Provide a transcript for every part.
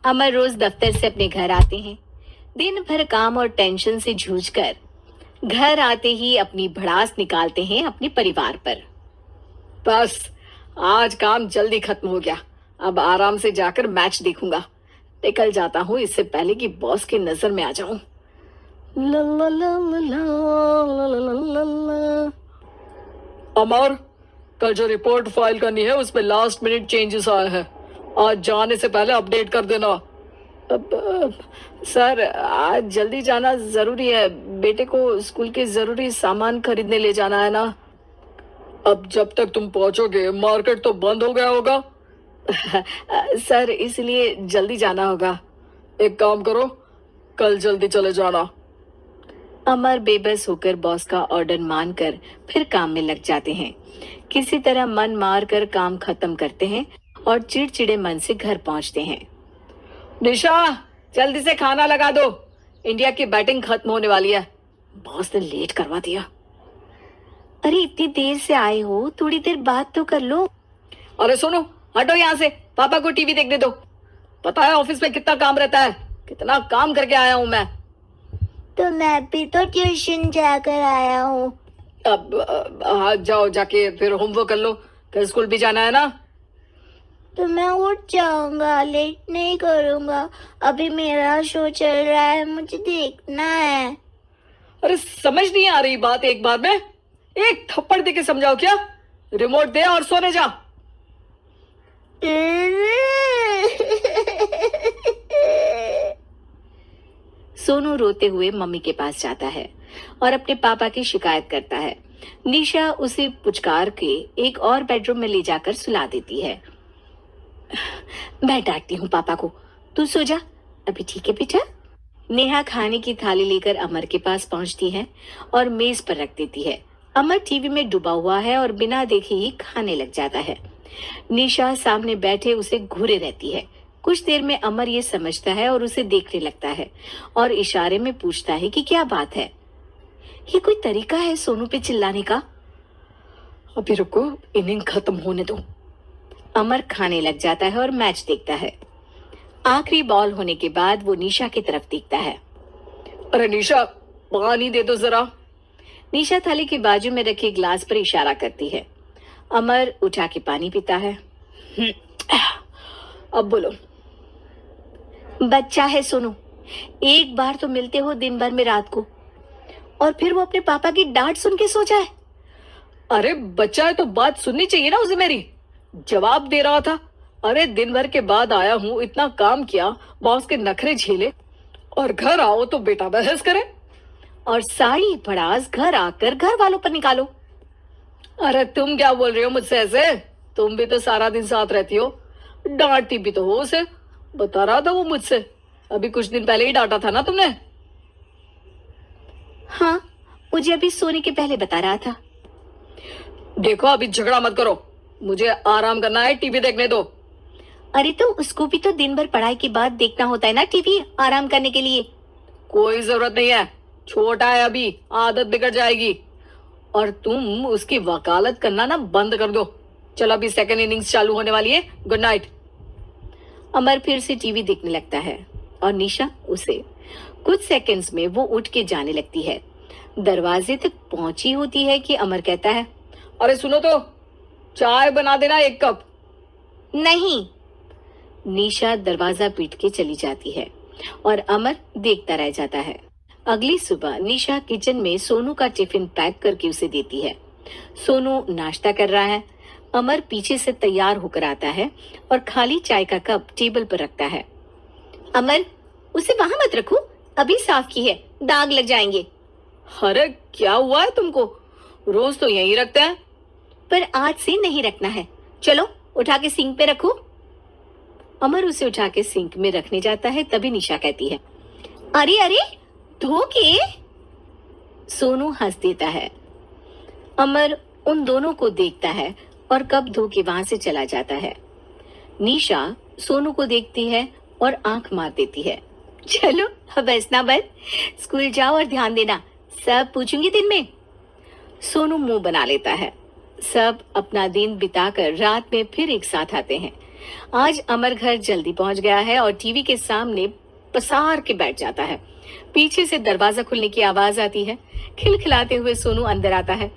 अमर रोज दफ्तर से अपने घर आते हैं। दिन भर काम और टेंशन से जूझकर घर आते ही अपनी भड़ास निकालते हैं अपने परिवार पर। बस आज काम जल्दी खत्म हो गया। अब आराम से जाकर मैच देखूंगा। निकल जाता हूँ इससे पहले कि बॉस की नजर में आ जाऊं। ला ला ला ला ला ला ला ला। अमर, कल जो रिपोर्ट फाइल करनी है उसमें लास्ट मिनट चेंजेस आए हैं। आज जाने से पहले अपडेट कर देना। सर, आज जल्दी जाना जरूरी है। बेटे को स्कूल के जरूरी सामान खरीदने ले जाना है ना। अब जब तक तुम पहुंचोगे मार्केट तो बंद हो गया होगा। सर, इसलिए जल्दी जाना होगा। एक काम करो, कल जल्दी चले जाना। अमर बेबस होकर बॉस का ऑर्डर मानकर फिर काम में लग जाते हैं। किसी तरह मन मार कर काम खत्म करते हैं और चिड़चिड़े मन से घर पहुंचते हैं। निशा, जल्दी से खाना लगा दो। इंडिया की बैटिंग खत्म होने वाली है। बॉस ने लेट करवा दिया। अरे इतनी देर से आए हो, थोड़ी देर बात तो कर लो। अरे सुनो, हटो यहाँ से। पापा को टीवी देखने दो। पता है ऑफिस में कितना काम रहता है। कितना काम करके आया हूँ मैं। तो मैं भी तो ट्यूशन जाकर आया हूँ। अब हाँ, जाओ, जाके फिर होमवर्क कर लो। कल स्कूल भी जाना है ना। तो मैं उठ जाऊंगा, लेट नहीं करूंगा। अभी मेरा शो चल रहा है, मुझे देखना है। अरे समझ नहीं आ रही बात एक बार में। एक थप्पड़ दे के समझाओ क्या। रिमोट दे और सोने जा। सोनू रोते हुए मम्मी के पास जाता है और अपने पापा की शिकायत करता है। निशा उसे पुचकार के एक और बेडरूम में ले जाकर सुला देती है। मैं डांटती हूँ पापा को, तू सो जा। अभी ठीक है बेटा। नेहा खाने की थाली लेकर अमर के पास पहुंचती है और मेज पर रख देती है। अमर टीवी में डूबा हुआ है और बिना देखे ही खाने लग जाता है। निशा सामने बैठे उसे घूरे रहती है। कुछ देर में अमर ये समझता है और उसे देखने लगता है और इशारे में पूछता है कि क्या बात है। ये कोई तरीका है सोनू पे चिल्लाने का। अभी रुको, इनिंग खत्म होने दो। अमर खाने लग जाता है और मैच देखता है। आखिरी बॉल होने के बाद वो निशा की तरफ देखता है। अरे निशा, पानी दे दो जरा। निशा थाली के बाजू में रखे ग्लास पर इशारा करती है। अमर उठा के पानी पीता है। अब बोलो। बच्चा है सोनू, एक बार तो मिलते हो दिन भर में रात को, और फिर वो अपने पापा की डांट सुन के सो जाए। अरे बच्चा है तो बात सुननी चाहिए ना उसे मेरी। जवाब दे रहा था। अरे दिन भर के बाद आया हूँ, इतना काम किया, बॉस के नखरे झेले, और घर आओ तो बेटा बहस करे और सारी भड़ास घर आकर घर वालों पर निकालो। अरे तुम क्या बोल रही हो मुझसे ऐसे। तुम भी तो सारा दिन साथ रहती हो। डांटती भी तो हो उसे। बता रहा था वो मुझसे। अभी कुछ दिन पहले ही डांटा था ना तुमने। हाँ, मुझे अभी सोने के पहले बता रहा था। देखो, अभी झगड़ा मत करो। मुझे आराम करना है, टीवी देखने दो। अरे तो उसको भी तो दिन भर पढ़ाई के बाद देखना होता है ना टीवी, आराम करने के लिए। कोई जरूरत नहीं है, छोटा है अभी, आदत बिगड़ जाएगी। और तुम उसकी वकालत करना ना बंद कर दो। चलो, अभी सेकंड इनिंग्स चालू होने वाली है। Good night. अमर फिर से टीवी देखने लगता है और निशा उसे। कुछ सेकंड्स में वो उठ के जाने लगती है। दरवाजे तक पहुंची होती है कि अमर कहता है, अरे सुनो तो, चाय बना देना 1 कप। नहीं। निशा दरवाजा पीट के चली जाती है और अमर देखता रह जाता है। अगली सुबह निशा किचन में सोनू का टिफिन पैक करके उसे देती है। सोनू नाश्ता कर रहा है। अमर पीछे से तैयार होकर आता है और खाली चाय का कप टेबल पर रखता है। अमर, उसे वहां मत रखो, अभी साफ की है, दाग लग जाएंगे। अरे क्या हुआ है तुमको, रोज तो यहीं रखते हैं। पर आज से नहीं रखना है। चलो उठा के सिंक पे रखो। अमर उसे उठा के सिंक में रखने जाता है, तभी निशा कहती है, अरे अरे, धो के। सोनू हंस देता है। अमर उन दोनों को देखता है और कप धो के वहां से चला जाता है। निशा सोनू को देखती है और आंख मार देती है। चलो अब हंसना बंद, स्कूल जाओ और ध्यान देना, सब पूछूंगी दिन में। सोनू मुंह बना लेता है। सब अपना दिन बिताकर रात में फिर एक साथ आते हैं। आज अमर घर जल्दी पहुंच गया है और टीवी के सामने पसार के बैठ जाता है। पीछे से दरवाजा खुलने की आवाज आती है। खिलखिलाते हुए सोनू अंदर आता है,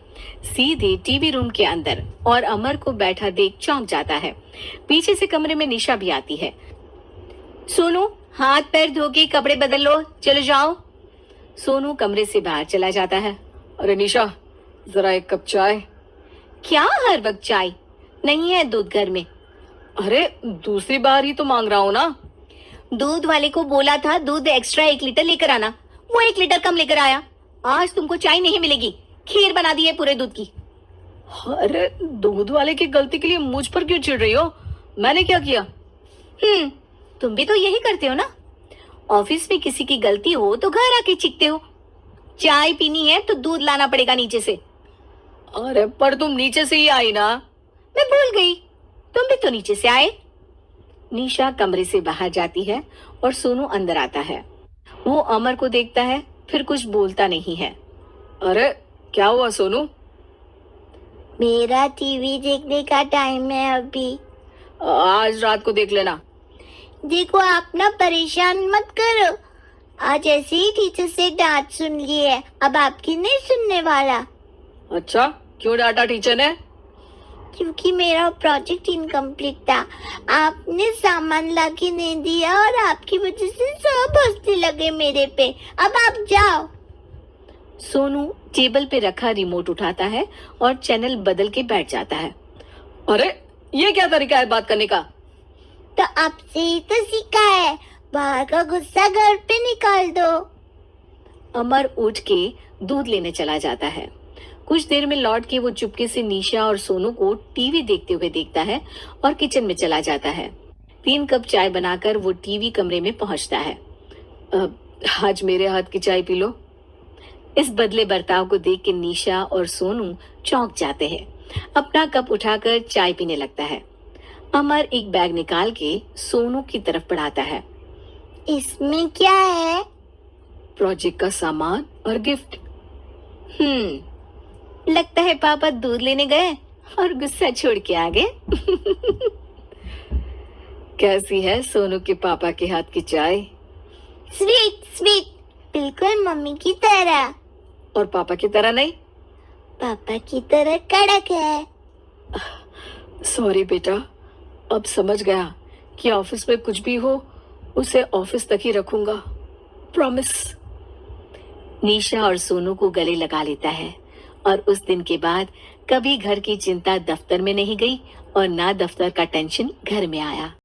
सीधे टीवी रूम के अंदर, और अमर को बैठा देख चौंक जाता है। पीछे से कमरे में निशा भी आती है। सोनू, हाथ पैर धो के कपड़े बदल लो, चलो जाओ। सोनू कमरे से बाहर चला जाता है। अरे निशा, जरा एक कप चाय। क्या हर वक्त चाय? नहीं है दूध घर में। अरे दूसरी बार ही तो मांग रहा हूँ ना। दूध वाले को बोला था दूध एक्स्ट्रा 1 लीटर लेकर आना, वो 1 लीटर कम लेकर आया। आज तुमको चाय नहीं मिलेगी, खीर बना दी है पूरे दूध की। अरे दूध वाले की गलती के लिए मुझ पर क्यों चिढ़ रही हो? मैंने क्या किया? तुम भी तो यही करते हो ना। ऑफिस में किसी की गलती हो तो घर आके चीखते हो। चाय पीनी है तो दूध लाना पड़ेगा नीचे से। अरे पर तुम नीचे से ही आई ना। मैं भूल गई, तुम भी तो नीचे से आए। निशा कमरे से बाहर जाती है और सोनू अंदर आता है। वो अमर को देखता है, फिर कुछ बोलता नहीं है। अरे क्या हुआ सोनू? मेरा टीवी देखने का टाइम है अभी। आज रात को देख लेना। देखो, आप ना परेशान मत करो। आज ऐसे ही टीचर से डांट सुन ली है, अब आपकी नहीं सुनने वाला। अच्छा, क्यों डांटा टीचर ने? क्योंकि मेरा प्रोजेक्ट इनकम्प्लीट था। आपने सामान लाके नहीं दिया और आपकी वजह से सब हंसने लगे मेरे पे। अब आप जाओ। सोनू टेबल पे रखा रिमोट उठाता है और चैनल बदल के बैठ जाता है। अरे ये क्या तरीका है बात करने का? तो आपसे ही तो सीखा है, बाहर का गुस्सा घर पे निकाल दो। अमर उठ के दूध लेने चला जाता है। कुछ देर में लौट के वो चुपके से निशा और सोनू को टीवी देखते हुए देखता है और किचन में चला जाता है। 3 कप चाय बनाकर वो टीवी कमरे में पहुंचता है। आज मेरे हाथ की चाय पी लो। इस बदले बर्ताव को देख के निशा और सोनू चौंक जाते हैं। अपना कप उठाकर चाय पीने लगता है। अमर एक बैग निकाल के सोनू की तरफ बढ़ाता है। इसमें क्या है? प्रोजेक्ट का सामान और गिफ्ट। लगता है पापा दूध लेने गए और गुस्सा छोड़ के आ गए। कैसी है सोनू के पापा के हाथ की चाय? स्वीट स्वीट, बिल्कुल मम्मी की तरह। और पापा की तरह नहीं? पापा की तरह कड़क है। सॉरी बेटा, अब समझ गया कि ऑफिस में कुछ भी हो उसे ऑफिस तक ही रखूंगा, प्रॉमिस। निशा और सोनू को गले लगा लेता है और उस दिन के बाद कभी घर की चिंता दफ्तर में नहीं गई और ना दफ्तर का टेंशन घर में आया।